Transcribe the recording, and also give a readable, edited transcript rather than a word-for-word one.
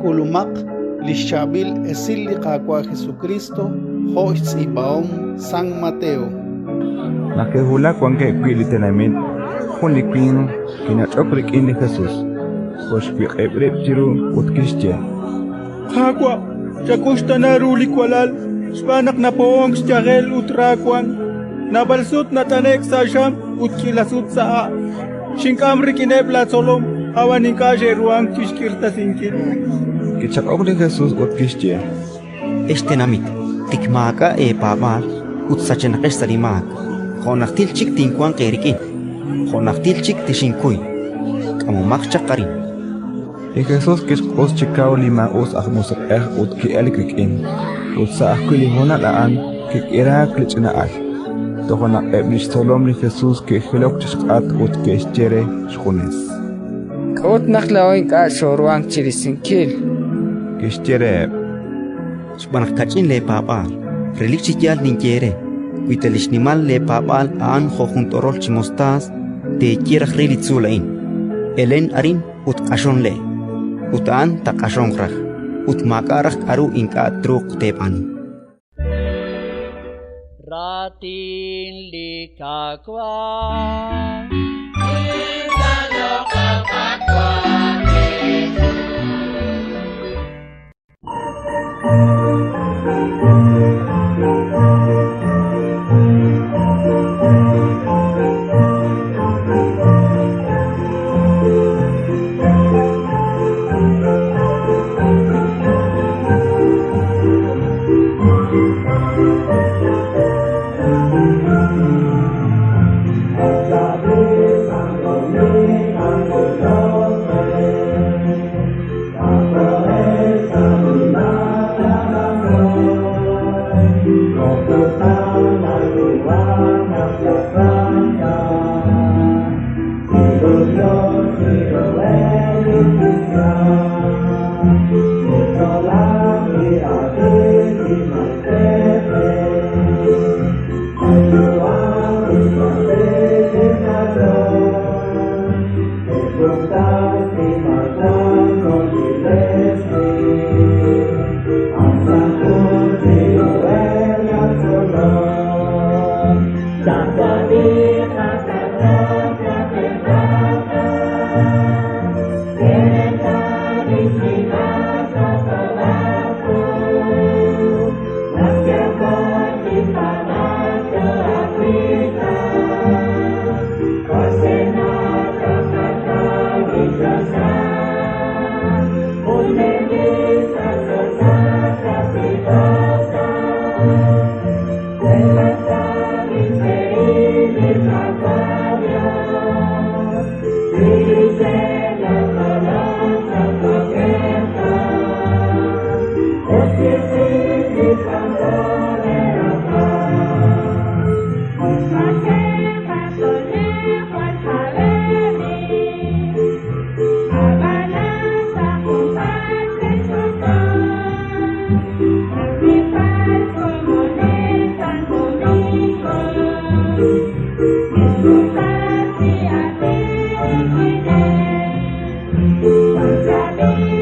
Kulumak lishabil esili kakwa Jesucristo hoits ibaom San Mateo. Nakehula kwanke kwilitenamin hunikwin kinachokrik ini Jesús. Koshpiq ebrep jiru utkishje. Kakwa chakushtanaru likwalal spanak na poong stjagel utrakwan nabalsut natanek sa sham utkilasut sa shinkamri kinebla solom awan inkaje ruang kishkirta sinkin. Kichakokri Jesús utkishje. Namit tikmaka papal utsachenaqesh salimak khonaqtil chik tinkwan qerikin khonaqtil chik tishinkuy kamumak chaqarin. Y Jesús kishqos chikao lima os ahmusaq utki elikrikin utsa ahkulimona laan kikira klichnaal tohona eblish solomri Jesús que helok chqat utki eschere shkunes Kot naklaoin ka shorwang chirisinkil kishchere Sbanak kachin le papal relik chikyal ninkere kuitelishnimal le papal aan khojuntorol chimostas te kiraj relitsulain elen arin utqashon le utaan taqashon raj utmakaraj aru inka truq tepani Ratin likakwa Thank you.